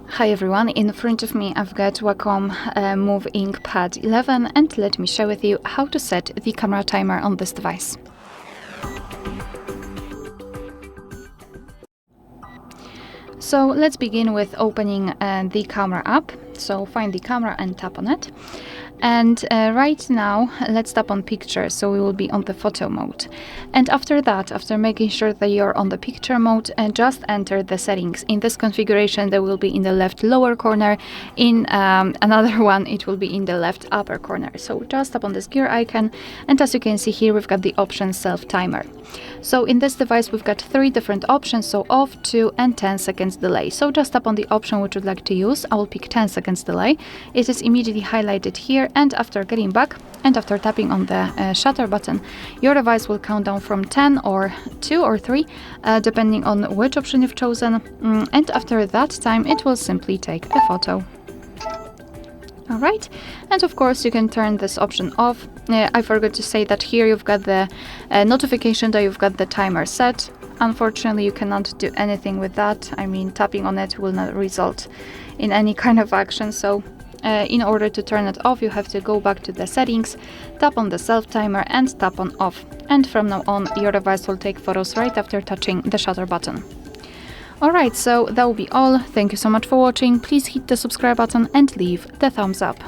Hi everyone, in front of me I've got WACOM MovinkPad 11 and let me share with you how to set the camera timer on this device. So let's begin with opening the camera app. So find the camera and tap on it. And right now, let's tap on picture, so we will be on the photo mode. And after that, after making sure that you're on the picture mode, just enter the settings. In this configuration, they will be in the left lower corner. In another one, it will be in the left upper corner. So just tap on this gear icon, and as you can see here, we've got the option self timer. So in this device, we've got 3 different options, so off, 2, and 10 seconds delay. So just tap on the option which you'd like to use. I will pick 10 seconds delay. It is immediately highlighted here, and after getting back and after tapping on the shutter button, your device will count down from 10 or 2 or 3, depending on which option you've chosen. And after that time, it will simply take a photo. Alright, and of course you can turn this option off. I forgot to say that here you've got the notification that you've got the timer set. Unfortunately, you cannot do anything with that. I mean, tapping on it will not result in any kind of action. So in order to turn it off, you have to go back to the settings, tap on the self timer and tap on off. And from now on, your device will take photos right after touching the shutter button. Alright, so that will be all. Thank you so much for watching. Please hit the subscribe button and leave the thumbs up.